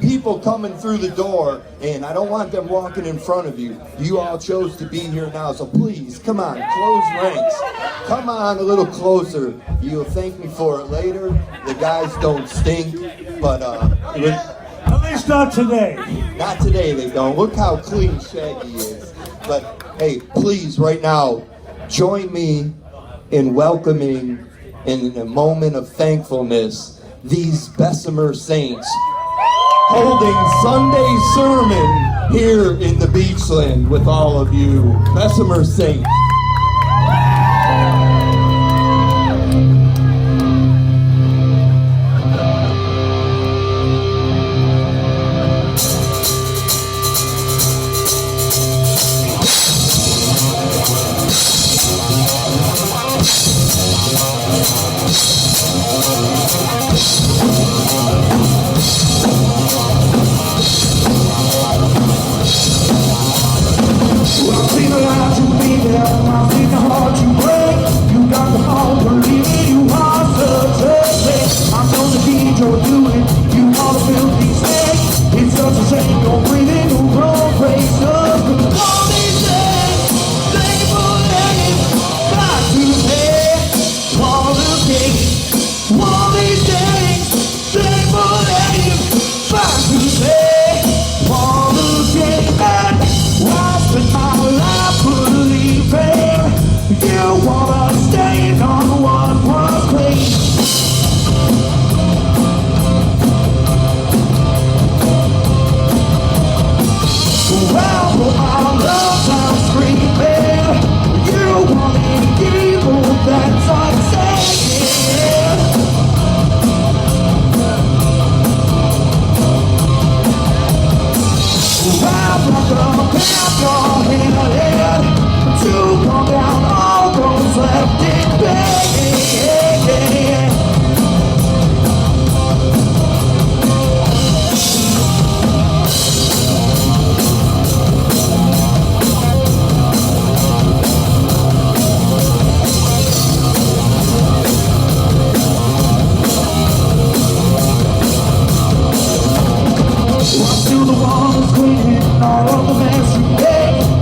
people coming through the door, and I don't want them walking in front of you. You all chose to be here now, so please, come on, close ranks. Come on a little closer. You'll thank me for it later. The guys don't stink, but at least not today. Not today they don't. Look how clean Shaggy is. But hey, please, right now, join me in welcoming, in a moment of thankfulness, these Bessemer Saints holding Sunday sermon here in the Beachland with all of you. Bessemer Saints.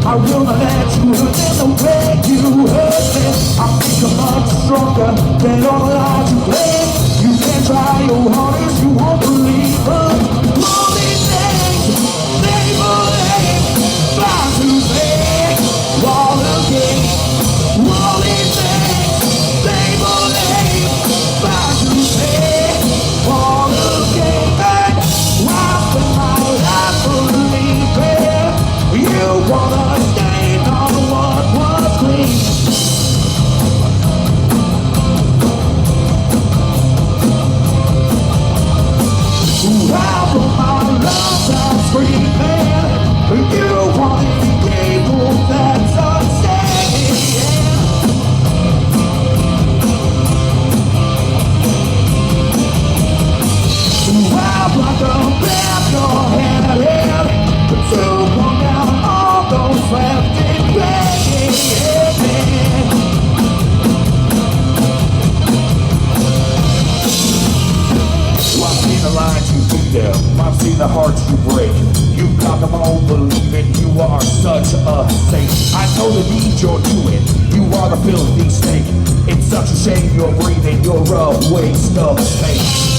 I will not let you hurt me the way you hurt me. I think I'm much stronger than all the lies you play. You can try your hardest, you won't believe it. All these things, they believe, try to say, all again. All these things, they believe, try to say, all again. I spend my life believing you wanna stay on what was clean. Out of my lungs I'm screaming. You want the evil that's unstaying. I'd like to grab your hand to come down all those left in pain. I've seen the lines you beat them, I've seen the hearts you break. You've got them all believing you are such a saint. I know the deed you're doing, you are the filthy snake. It's such a shame you're breathing, you're a waste of space.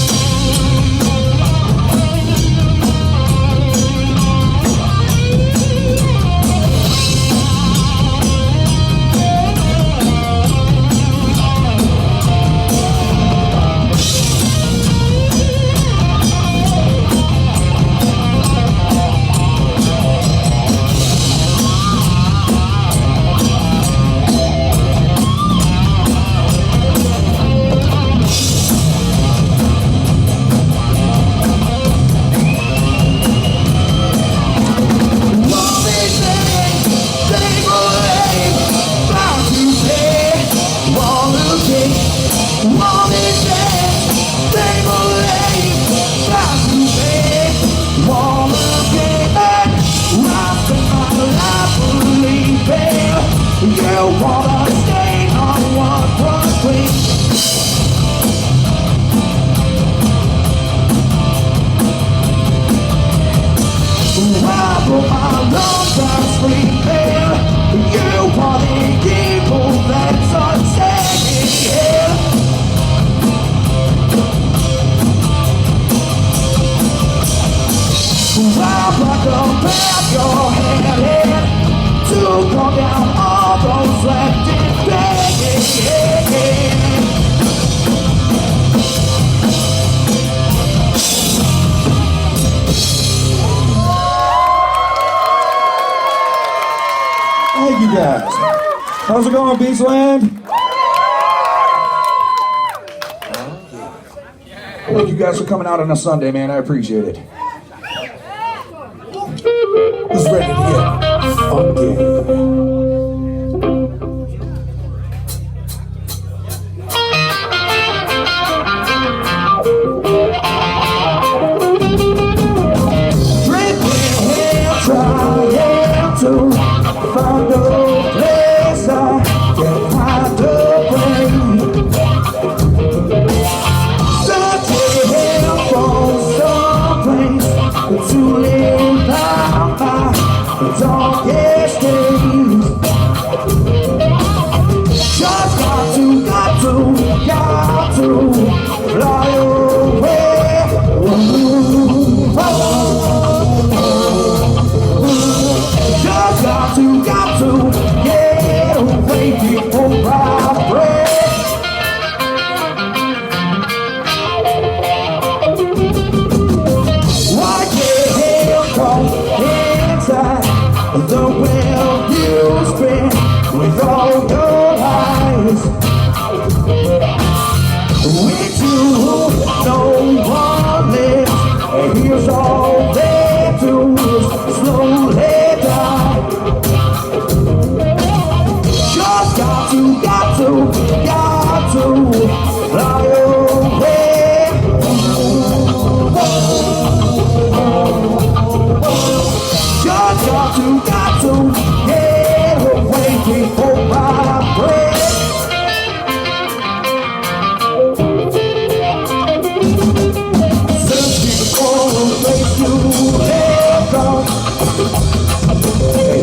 You wanna stay on what was clean. Wild like a pat your hand to calm down all those lactic days. Thank you guys. How's it going, Beachland? Thank you guys for coming out on a Sunday, man. I appreciate it. Who's ready to get funky? Trying to find a place I can hide away. Searching for someplace to live out my darkest days. Just got to fly away. Ooh, Just got to get away before I break. Why can't you come inside the well you spent with all your lies? With you, no one lives, and here's all they do is slowly. Just got to fly away. Just got to get away before I break. Searching for a place to let go.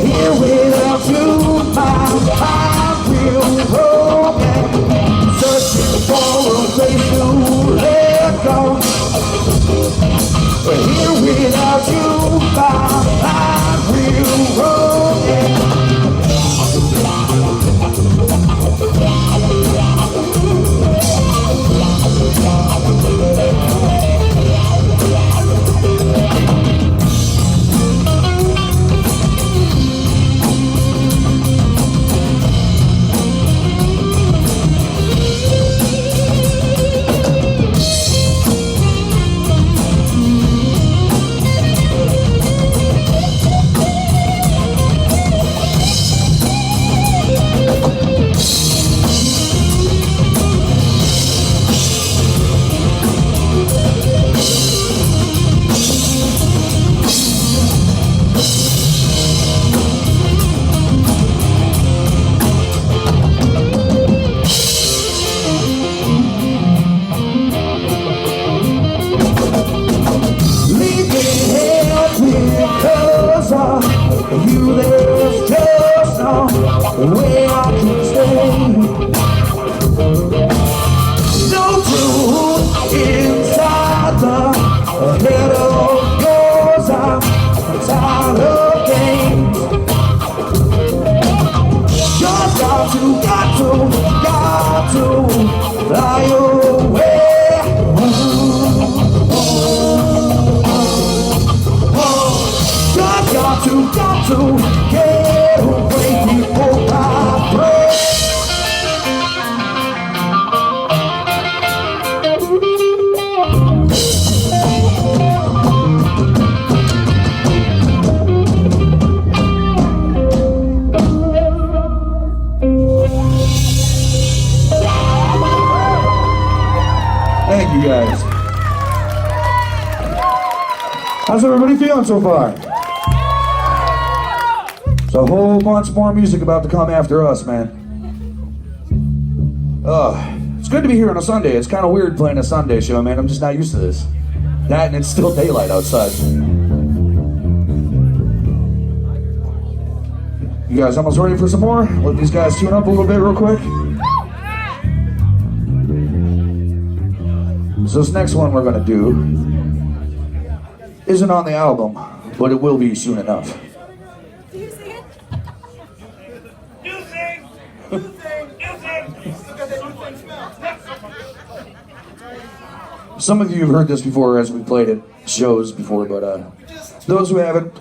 Here without you, my real broken. Searching for a place to let go. Here without you, my real broken. You, there's just no way I can stay. No truth inside the head of yours. I'm tired of games. Just got to fly away. Got to get away before I break. Thank you guys. How's everybody feeling so far? So a whole bunch more music about to come after us, man. It's good to be here on a Sunday. It's kind of weird playing a Sunday show, man. I'm just not used to this. That and it's still daylight outside. You guys almost ready for some more? Let these guys tune up a little bit real quick. So this next one we're gonna do isn't on the album, but it will be soon enough. Do you sing it? You sing! You sing! You sing! Look at that new thing smell. Some of you have heard this before as we played at shows before, but those who haven't,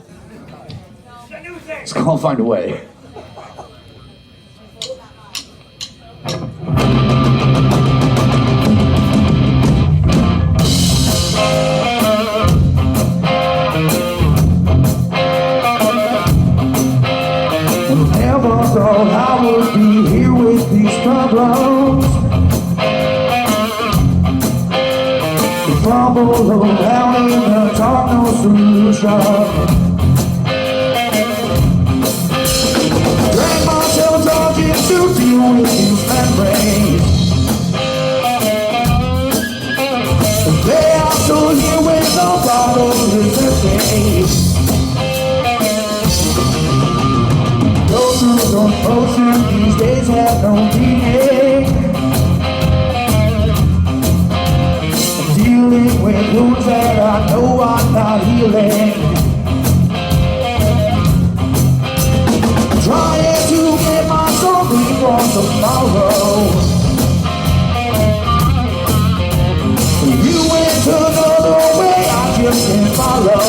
it's called Find a Way. Never thought I would be here with these problems. Fumble around in the dark, no solution. Drag myself talking to deal with these memories. They are still here when the bottle is empty. Go through the motion, these days have no meaning. Dealing with wounds that I know I'm not healing. Trying to get my soul free for tomorrow. You went another way I just can't follow.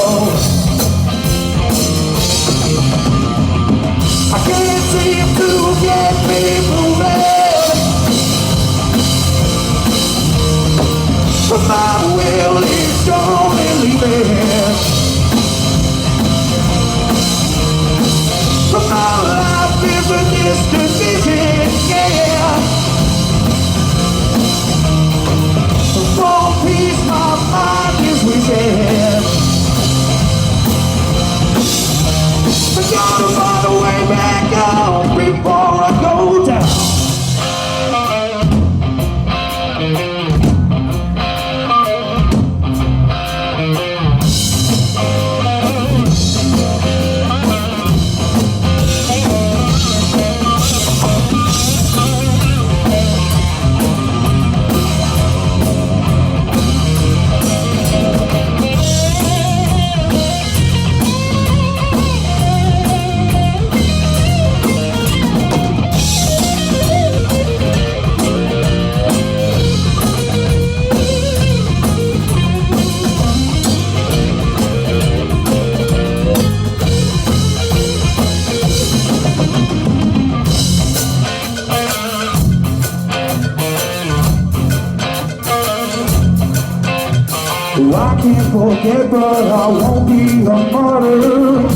I can't seem to get me moving, but my will is surely leaving. But my life is a distant vision, yeah. For peace my mind is wishing. I gotta find a way back out before I go down. I can't forget, but I won't be a martyr.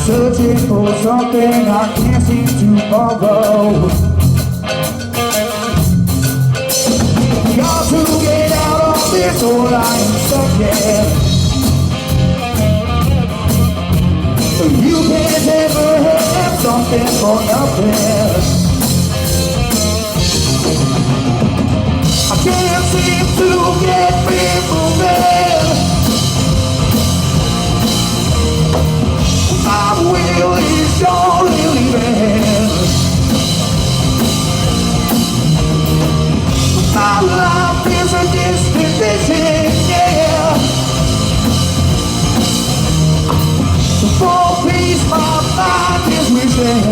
Searching for something I can't seem to follow. Got to get out of this or I am stuck here. You can't ever have something for nothing. I can't seem to get me moving. My will is surely leaving. My life is a distant vision, yeah. For peace my mind is wishing.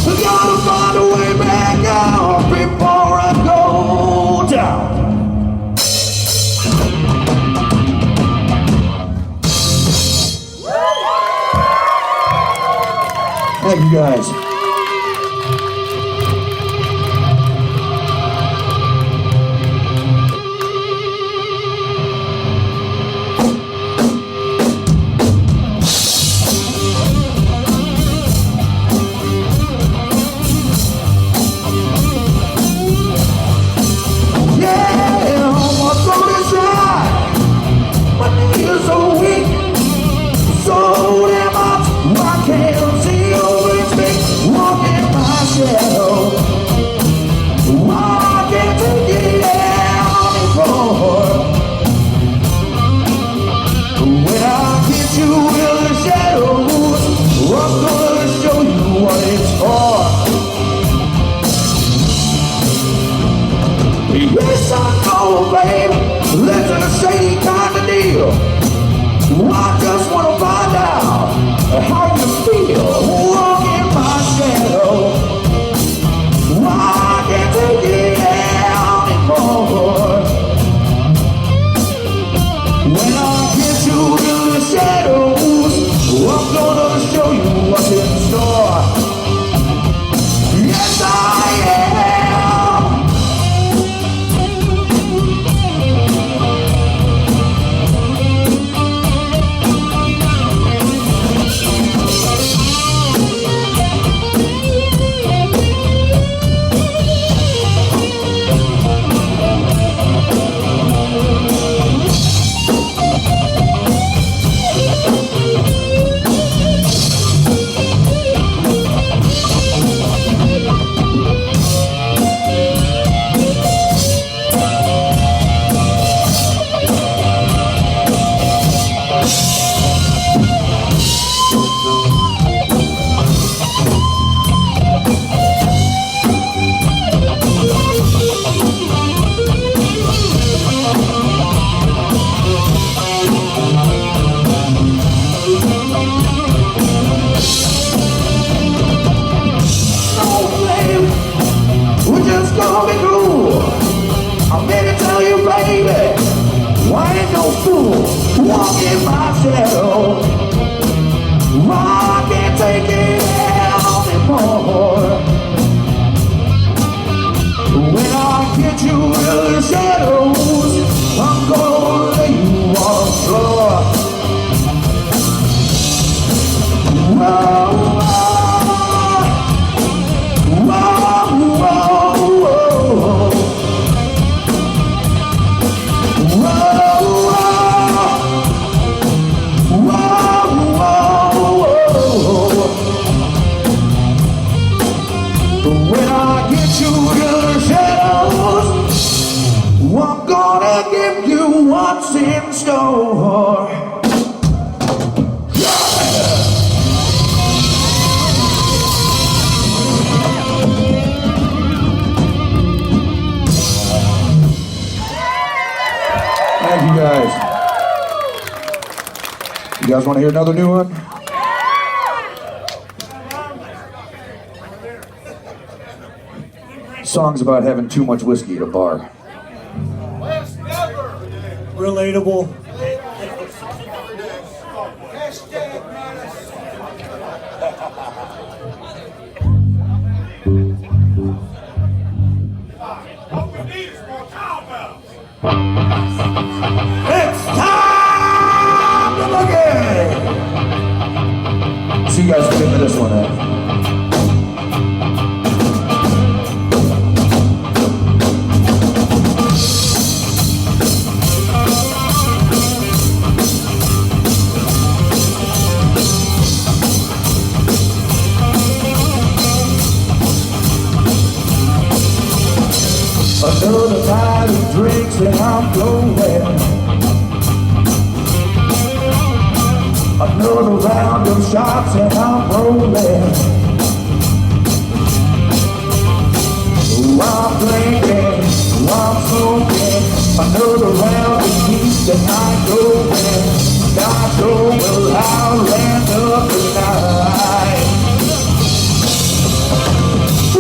I gotta find a way back out before I go down. Thank you guys. So damn hot, I can't see you with me. Yes, I know, babe. This is a shady kind of deal. I just wanna find out how you feel. Walk in my shadow. I can't take it anymore. When I get you to the shadows, I'm gonna show you what's in store. Yes, I am. Walk in my shadow. I can't take it anymore. When I get you in the shadows, I'm gonna lay you on the floor. Whoa, whoa, whoa, whoa, when I get you in the shadows, I'm gonna give you what's in store. Thank you guys. You guys want to hear another new one? Songs about having too much whiskey at a bar. Relatable. It's time to begin! So you guys get into this one then. Another night of drinks and I'm glowing. Another round of shots and I'm rolling. I'm drinking, I'm smoking. Another round of keeps the night going. Not sure will I'll end up tonight.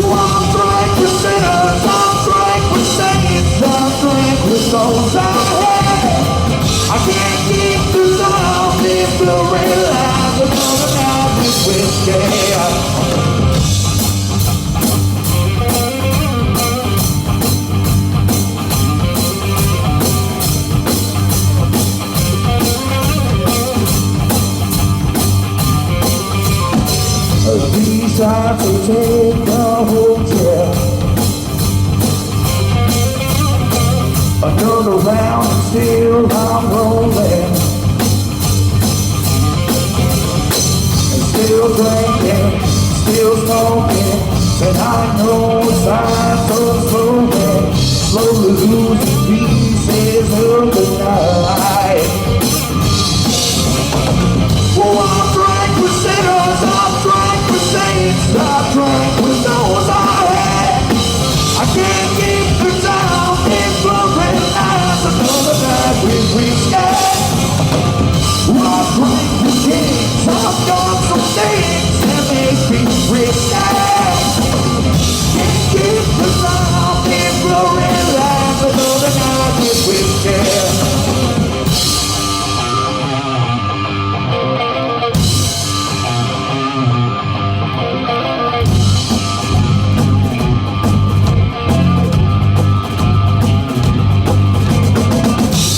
I'm drank with sinners, I'm drank with saints, I'm drank with those I hate. I can't keep the sound if you realize another night with whiskey. These times to take a hotel. Another round and still I'm rolling. And still drinking, still smoking. And I know it's time so slowly. Slowly losing pieces of the night. Oh, I drank with sinners, I drank with saints, I drank with those I had. I can't keep the time in Another night with whiskey.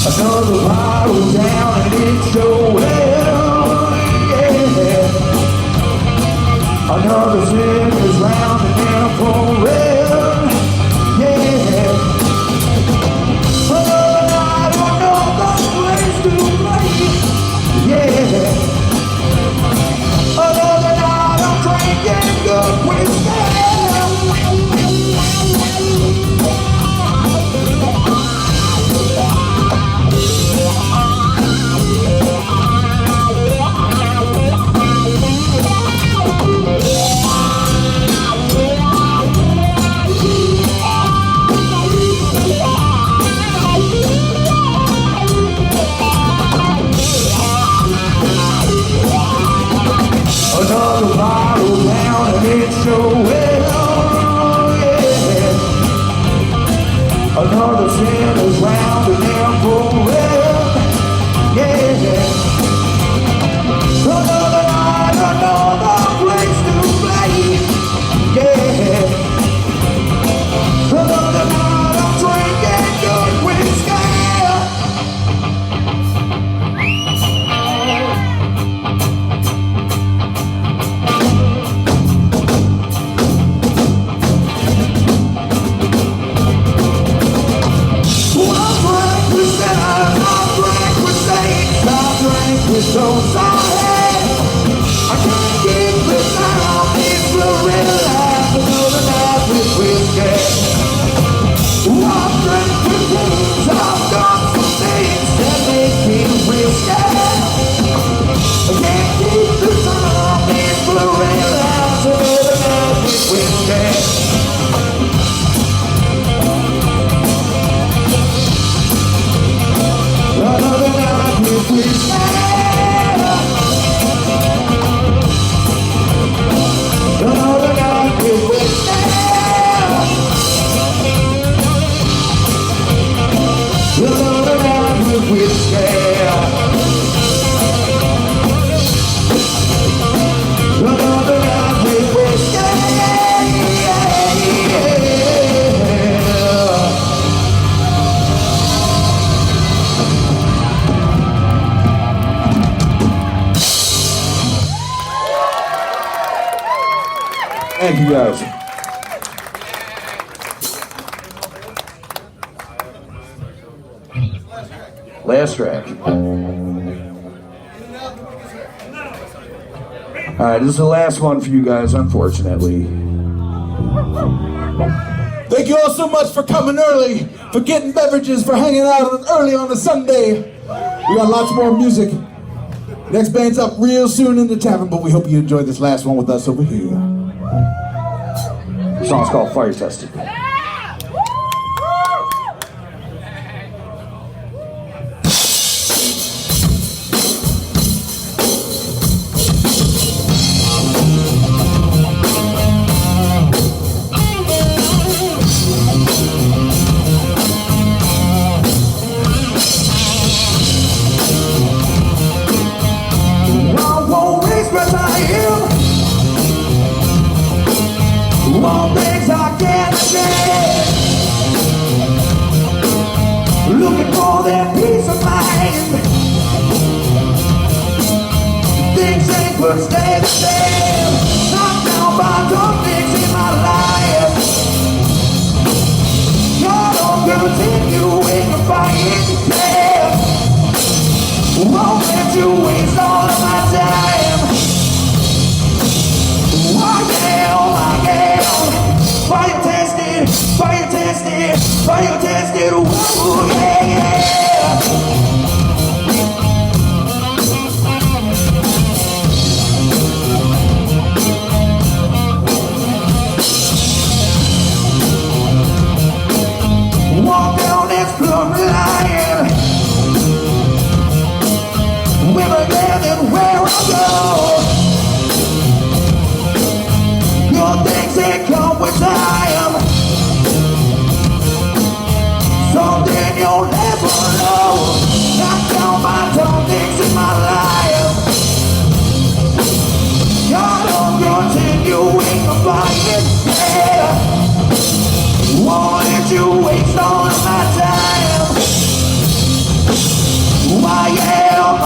Another bottle down and it's so well, yeah. Another sin is round and then for real, yeah. Another night, another place to play, yeah. Another night I'm drinking good whiskey. Another bottle down and it's so well, yeah. Another sin is round and then for real, yeah. Another night, another place to play, yeah. Another night I'm drinking good whiskey. So sorry, I can't get this out. It's the real life. Another night with whiskey. I've drank with things. I've done some things that make me real scared. I can't keep this out. It's the real life. Another night with whiskey. Another night with whiskey. Another night with whiskey. Another night with whiskey. Another night with whiskey. Thank you guys. Last track. Alright, this is the last one for you guys, unfortunately. Thank you all so much for coming early, for getting beverages, for hanging out early on a Sunday. We got lots more music. Next band's up real soon in the tavern, but we hope you enjoy this last one with us over here. The song's called Fire Tested. One things I can't say. Looking for that peace of mind. Things ain't but stay the same. Knocked down by dumb things in my life. God, I'm gonna take you in the fight. Won't let you waste all of my time. Fire tested, fire tested, fire tested, ooh, yeah, yeah. Walk down this plumb line. Women gathered where I go. Good things that come with time. So and you'll never know. Knock down my dumb things in my life. God, I'm continuing to fight it. Yeah. Wanted to waste all of my time. Why am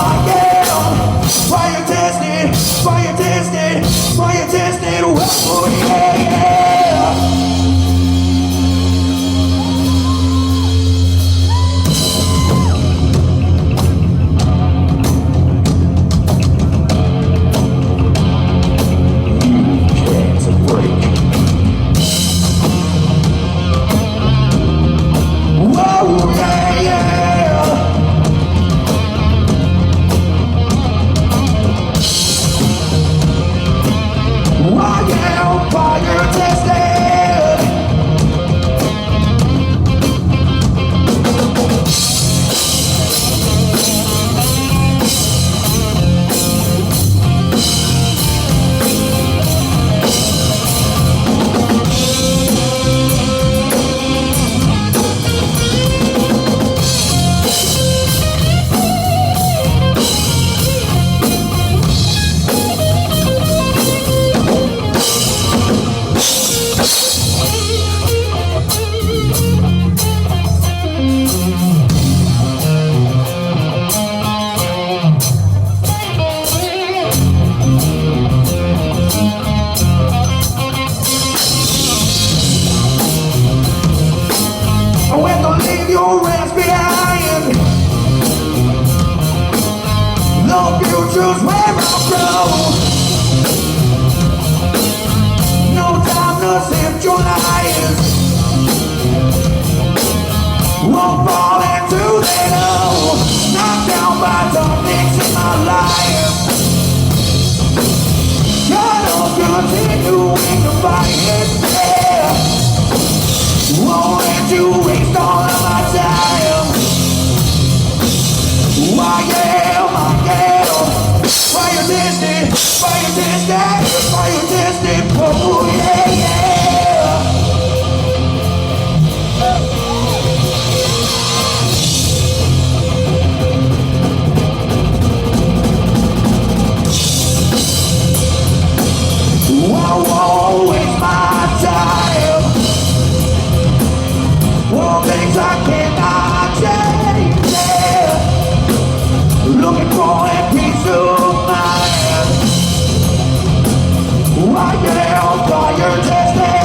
fire tested, fire tested, fire tested. Oh yeah. Choose where I'll go. No time to sift your lies. Won't fall into that hole. Knocked down by some things in my life. God, I'm continuing to fight it. Yeah. Won't let you waste all of my time. Why am I? Fire tested, fire tested, fire tested, oh yeah, yeah. I won't waste my time for things I cannot change, yeah. Looking for a piece of mind. Why am fire tested?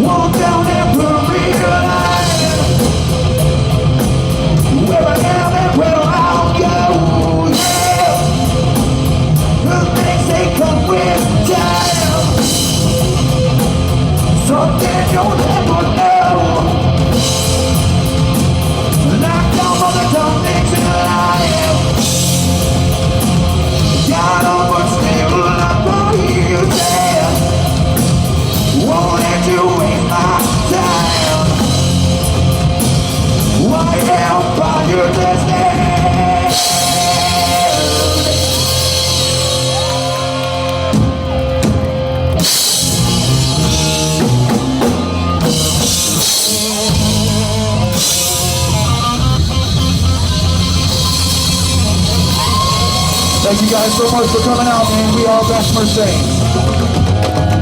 Walk down that Peruvian line. Where I am and where I'll go, yeah. The things they come with time. Something you'll never know. Knock down all the dumb things in life. God, but still I'm for you, yeah. Won't let you waste my time. Why am fire tested? Thank you guys so much for coming out, man. We are Bessemer Saints.